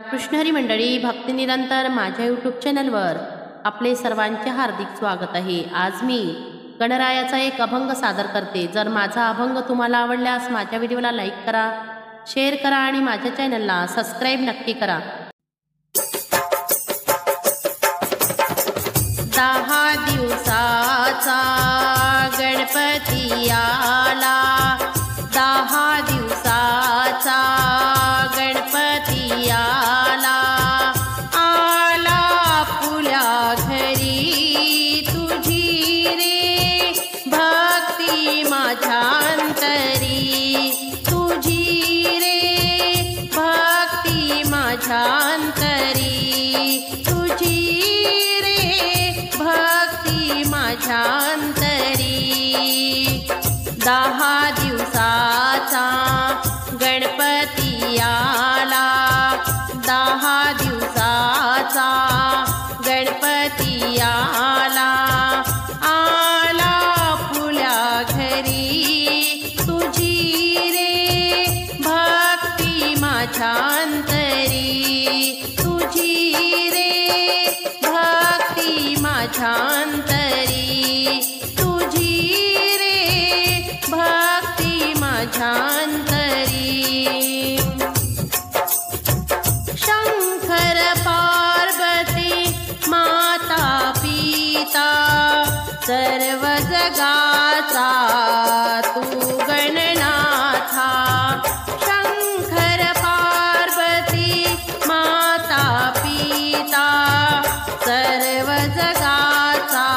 कृष्णहरी मंडळी भक्तिनिरंतर माझ्या यूट्यूब चॅनलवर आपले सर्वांचे हार्दिक स्वागत आहे। आज मी गणरायाचा एक अभंग सादर करते। जर माझा अभंग तुम्हाला आवडल्यास माझ्या व्हिडिओला लाईक करा, शेअर करा आणि माझ्या चॅनलला सबस्क्राईब नक्की करा। 10 दिवसाचा गणपती आला, 10 दिवसाचा गणपती आला, आला फुल्या घरी तुझी रे भक्ती माझ्या अंतरी, तुझी रे भक्ती माझ्या अंतरी, तुझी रे भक्ती माझ्या अंतरी। 10 दिवसाचा गणपती आला, 10 दिवसाचा गणपती आला, आला फुल्या घरी तुझी रे भक्ती माझ्या अंतरी, तुझी रे भक्ती माझ्या अंतरी, तुझी रे भक्ती माझ्या अंतरी। शंकर पार्वती माता पिता सर्व जगाचा तू गणनाथा, शंकर पार्वती माता पिता सर्व जगाचा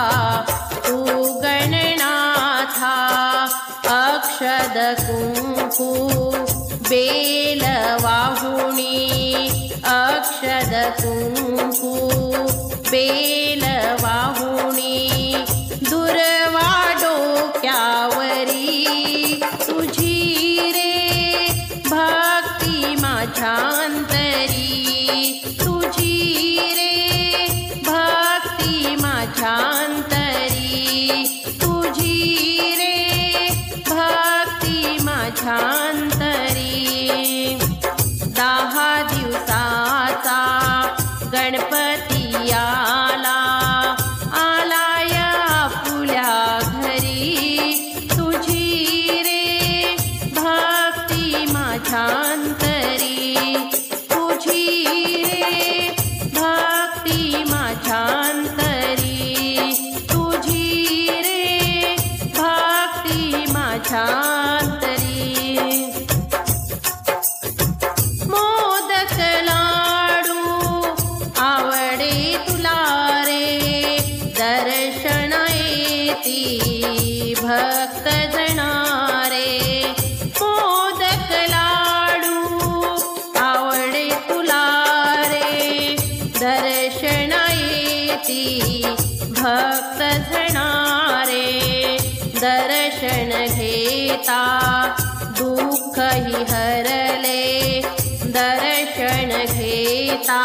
तू गणनाथा। अक्षद कुंकू बेल वाहुणी, अक्षद कुंकू बेल वाहुणी, दुर्वा डोक्यावरी तुझी रे भक्ती माझ्या अंतरी, तुझी रे भक्ती माझ्या अंतरी, तुझी रे भक्ती माझ्या अंतरी। 10 दिवसाचा गणपती आला, आला या फुल्या घरी तुझी रे भक्ती माझ्या अंतरी, तुझी रे भक्ती माझ्या अंतरी, तुझी रे भक्ती माझ्या अंतरी। मोदक लाडू आवडे तुला रे दर्शन येती भक्त जनारे, मोदक लाडू आवडे तुला रे दर्शन येती भक्त जनारे, दर्शन घेता दुःखही हरले, दर्शन घेता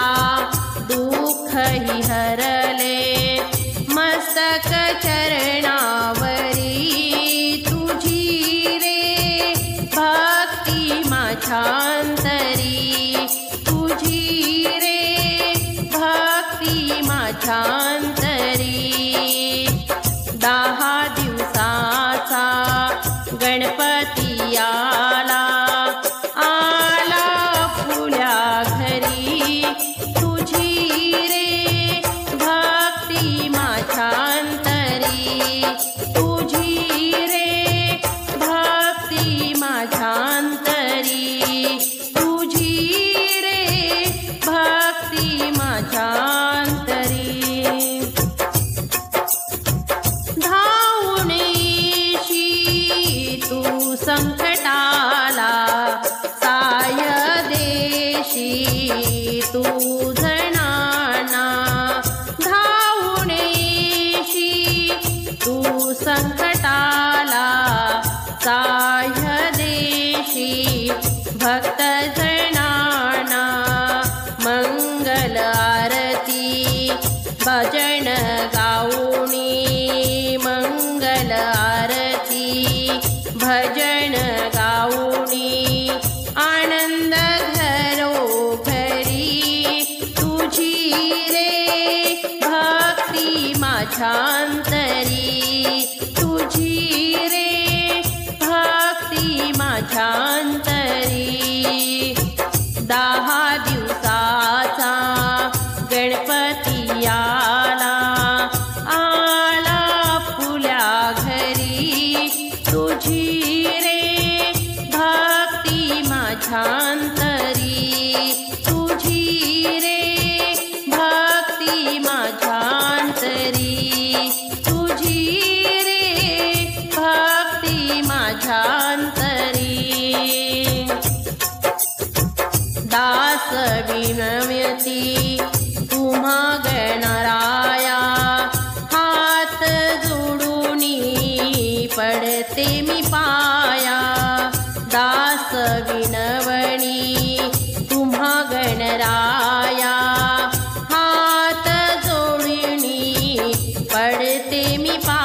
दुःखही हरले, मस्तक चरणावरी तुझी रे भक्ती माझ्या अंतरी, तुझी रे भक्ती माझ्या अंतरी। 10 दिवसाचा गणपती आला, आला फुल्या घरी तुझी रे भक्ती माझ्या अंतरी, तुझी रे भक्ती माझ्या अंतरी, तुझी रे भक्ती माझ्या अंतरी। धावून येशी तू संकटाला साय देशी तू जनाना, धावून येशी तू संकटाला साय देशी भक्त जनाना। मंगल आरती भजन गाऊनी, मंगल आरती भजन गाऊनी, आनंद घरोघरी माझ्यान्तरी तुझी रे भक्ती माझ्यान्तरी 10 दिवसाचा गणपती आला फुल्या घरी तुझी रे भक्ती माझ्यान्तरी तुझी रे भक्ती माझ्यान्तरी तुझी रे भक्ती माझ्यान्तरी दास विनम्यती तुम्हा गणराया हात जोडूनी पडते मी पाया दास विनवणी तुम्हा गणराया हात जोडूनी पडते मी पाया